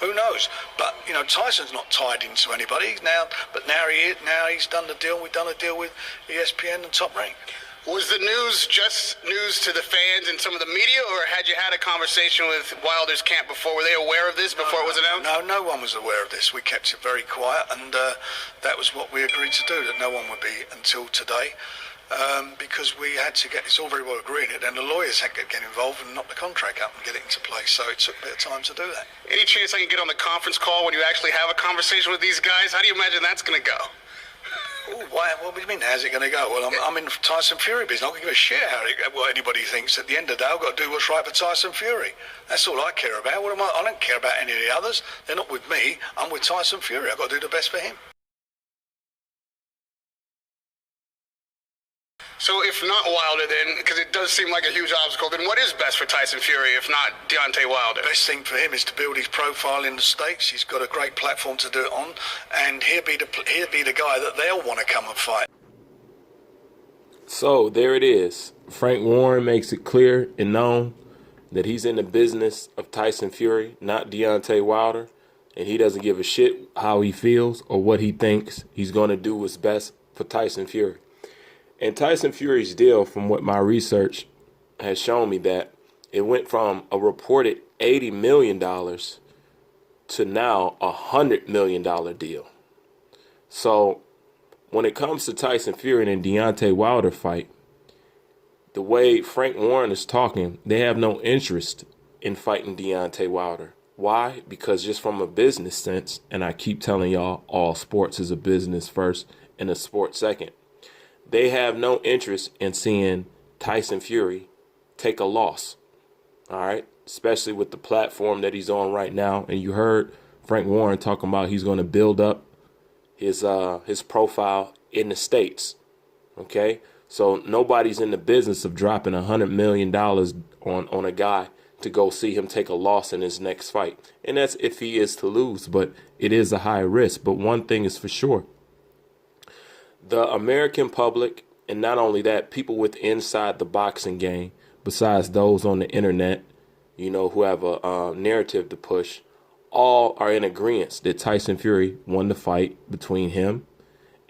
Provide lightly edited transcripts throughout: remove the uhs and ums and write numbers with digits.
Who knows? But Tyson's not tied into anybody now. But now he's done the deal. We've done a deal with ESPN and Top Rank. Was the news just news to the fans and some of the media, or had you had a conversation with Wilder's camp before? Were they aware of this before it was announced? No one was aware of this. We kept it very quiet, and that was what we agreed to do, that no one would be until today, because we had to get, it's all very well agreeing it, and the lawyers had to get involved and knock the contract up and get it into place, so it took a bit of time to do that. Any chance I can get on the conference call when you actually have a conversation with these guys? How do you imagine that's going to go? Oh, why? What do you mean, how's it going to go? Well, I'm in Tyson Fury business. I'm not going to give a shit what anybody thinks. At the end of the day, I've got to do what's right for Tyson Fury. That's all I care about. I don't care about any of the others. They're not with me. I'm with Tyson Fury. I've got to do the best for him. So if not Wilder, then, because it does seem like a huge obstacle, then what is best for Tyson Fury if not Deontay Wilder? Best thing for him is to build his profile in the States. He's got a great platform to do it on, and he'll be the guy that they'll want to come and fight. So there it is. Frank Warren makes it clear and known that he's in the business of Tyson Fury, not Deontay Wilder, and he doesn't give a shit how he feels or what he thinks. He's going to do what's best for Tyson Fury. And Tyson Fury's deal, from what my research has shown me, that it went from a reported $80 million to now a $100 million deal. So when it comes to Tyson Fury and Deontay Wilder fight, the way Frank Warren is talking, they have no interest in fighting Deontay Wilder. Why? Because just from a business sense, and I keep telling y'all, all sports is a business first and a sport second. They have no interest in seeing Tyson Fury take a loss, all right? Especially with the platform that he's on right now. And you heard Frank Warren talking about he's going to build up his profile in the States, okay? So nobody's in the business of dropping $100 million on a guy to go see him take a loss in his next fight. And that's if he is to lose, but it is a high risk. But one thing is for sure. The American public, and not only that, people with inside the boxing game, besides those on the internet, who have a narrative to push, all are in agreement that Tyson Fury won the fight between him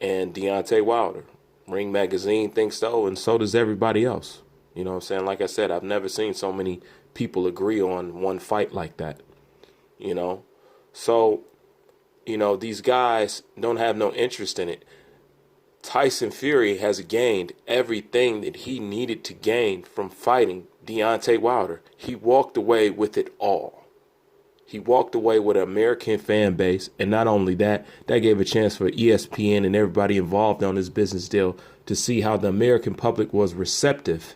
and Deontay Wilder. Ring Magazine thinks so, and so does everybody else. You know what I'm saying? Like I said, I've never seen so many people agree on one fight like that. So, these guys don't have no interest in it. Tyson Fury has gained everything that he needed to gain from fighting Deontay Wilder. He walked away with it all. He walked away with an American fan base, and not only that, that gave a chance for ESPN and everybody involved on this business deal to see how the American public was receptive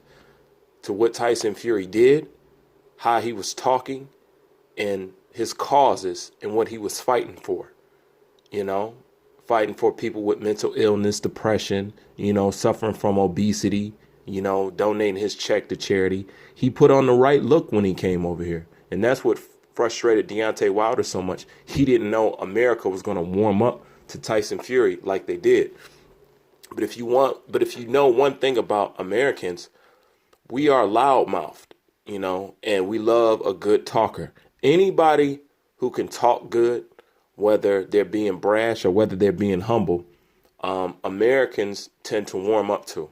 to what Tyson Fury did, how he was talking, and his causes and what he was fighting for, fighting for people with mental illness, depression, suffering from obesity, donating his check to charity. He put on the right look when he came over here. And that's what frustrated Deontay Wilder so much. He didn't know America was going to warm up to Tyson Fury like they did. But if you know one thing about Americans, we are loudmouthed, and we love a good talker. Anybody who can talk good, whether they're being brash or whether they're being humble, Americans tend to warm up to,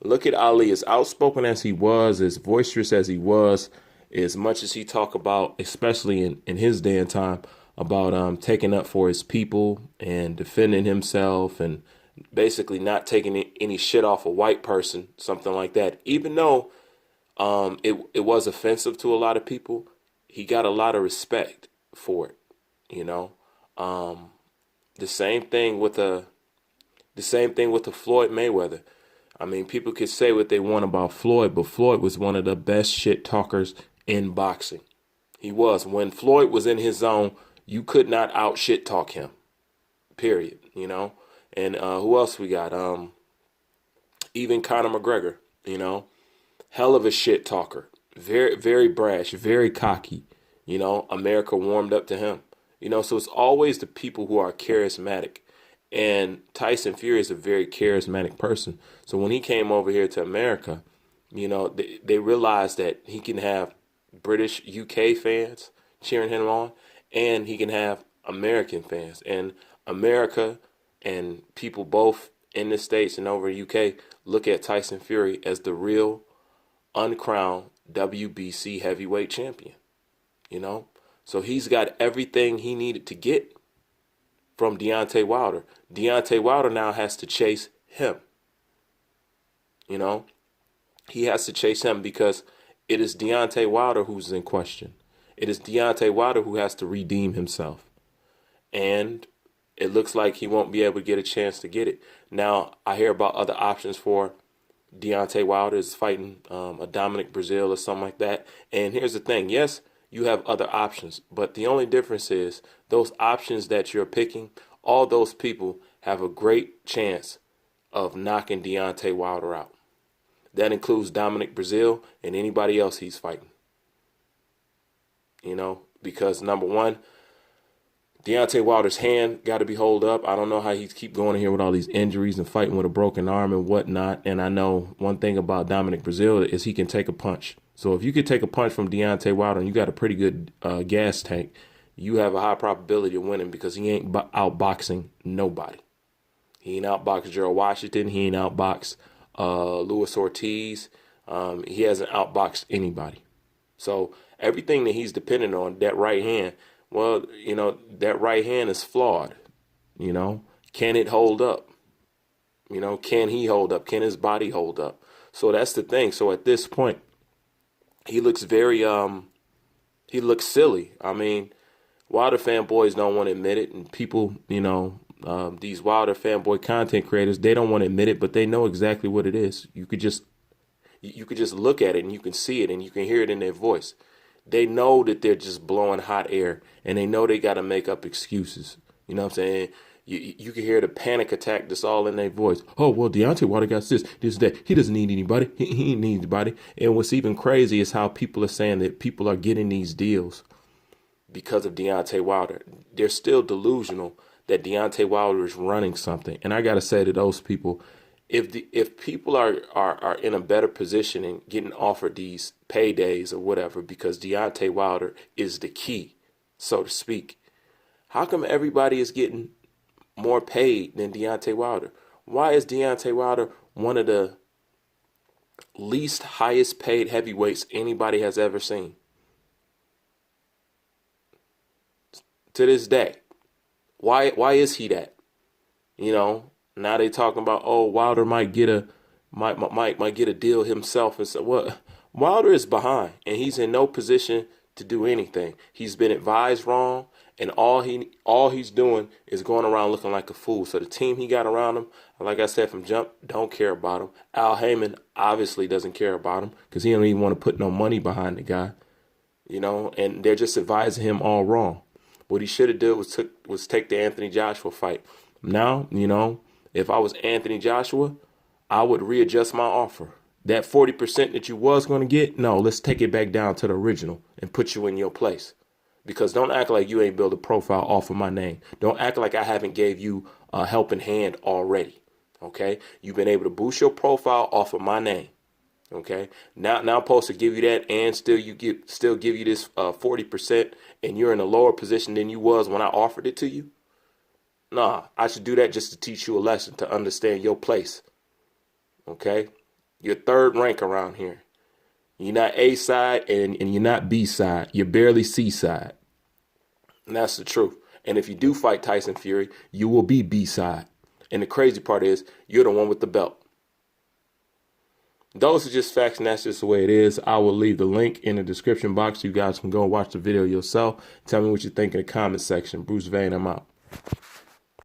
Look at Ali, as outspoken as he was, as boisterous as he was, as much as he talked about, especially in his day and time, about taking up for his people and defending himself and basically not taking any shit off a white person, something like that. Even though it was offensive to a lot of people, he got a lot of respect for it. The same thing with the Floyd Mayweather. I mean, people could say what they want about Floyd, but Floyd was one of the best shit talkers in boxing. He was. When Floyd was in his zone, you could not out shit talk him. Period. And who else we got? Even Conor McGregor. Hell of a shit talker. Very, very brash. Very cocky. America warmed up to him. So it's always the people who are charismatic. And Tyson Fury is a very charismatic person. So when he came over here to America, they realized that he can have British UK fans cheering him on, and he can have American fans. And America and people both in the States and over in UK look at Tyson Fury as the real uncrowned WBC heavyweight champion. You know? So he's got everything he needed to get from Deontay Wilder. Deontay Wilder now has to chase him. You know? He has to chase him because it is Deontay Wilder who's in question. It is Deontay Wilder who has to redeem himself. And it looks like he won't be able to get a chance to get it. Now, I hear about other options for Deontay Wilder is fighting a Dominic Brazil or something like that. And here's the thing. Yes, you have other options. But the only difference is those options that you're picking, all those people have a great chance of knocking Deontay Wilder out. That includes Dominic Brazil and anybody else he's fighting. You know, because number one, Deontay Wilder's hand got to be holed up. I don't know how he keep going in here with all these injuries and fighting with a broken arm and whatnot. And I know one thing about Dominic Brazil is he can take a punch. So if you could take a punch from Deontay Wilder and you got a pretty good gas tank, you have a high probability of winning because he ain't outboxing nobody. He ain't outboxed Gerald Washington. He ain't outboxed Luis Ortiz. He hasn't outboxed anybody. So everything that he's dependent on, that right hand, well, you know, that right hand is flawed. You know, can it hold up? You know, can he hold up? Can his body hold up? So that's the thing. So at this point, he looks very, he looks silly. I mean, Wilder fanboys don't want to admit it. And people, you know, these Wilder fanboy content creators, they don't want to admit it, but they know exactly what it is. You could just look at it and you can see it and you can hear it in their voice. They know that they're just blowing hot air and they know they got to make up excuses. You know what I'm saying? You can hear the panic attack that's all in their voice. Oh, well, Deontay Wilder got this, that. He doesn't need anybody. He ain't need anybody. And what's even crazy is how people are saying that people are getting these deals because of Deontay Wilder. They're still delusional that Deontay Wilder is running something. And I got to say to those people, if people are in a better position and getting offered these paydays or whatever because Deontay Wilder is the key, so to speak, how come everybody is getting more paid than Deontay Wilder? Why is Deontay Wilder one of the least highest paid heavyweights anybody has ever seen? To this day. Why is he that? You know, now they talking about, oh, Wilder might get a deal himself and so what? Wilder is behind and he's in no position to do anything. He's been advised wrong, and all he's doing is going around looking like a fool. So the team he got around him, like I said from jump, don't care about him. Al Heyman obviously doesn't care about him because he don't even want to put no money behind the guy. You know, and they're just advising him all wrong. What he should have did was take the Anthony Joshua fight. Now, you know, if I was Anthony Joshua, I would readjust my offer. That 40% that you was going to get, no, let's take it back down to the original and put you in your place. Because don't act like you ain't built a profile off of my name. Don't act like I haven't gave you a helping hand already. Okay? You've been able to boost your profile off of my name. Okay? Now I'm supposed to give you that and still give you this 40% and you're in a lower position than you was when I offered it to you? Nah, I should do that just to teach you a lesson, to understand your place. Okay? You're third rank around here. You're not A side and you're not B side. You're barely C side. And that's the truth. And if you do fight Tyson Fury, you will be B side. And the crazy part is you're the one with the belt. Those are just facts, and that's just the way it is. I will leave the link in the description box so you guys can go and watch the video yourself. Tell me what you think in the comment section. Bruce Vane, I'm out.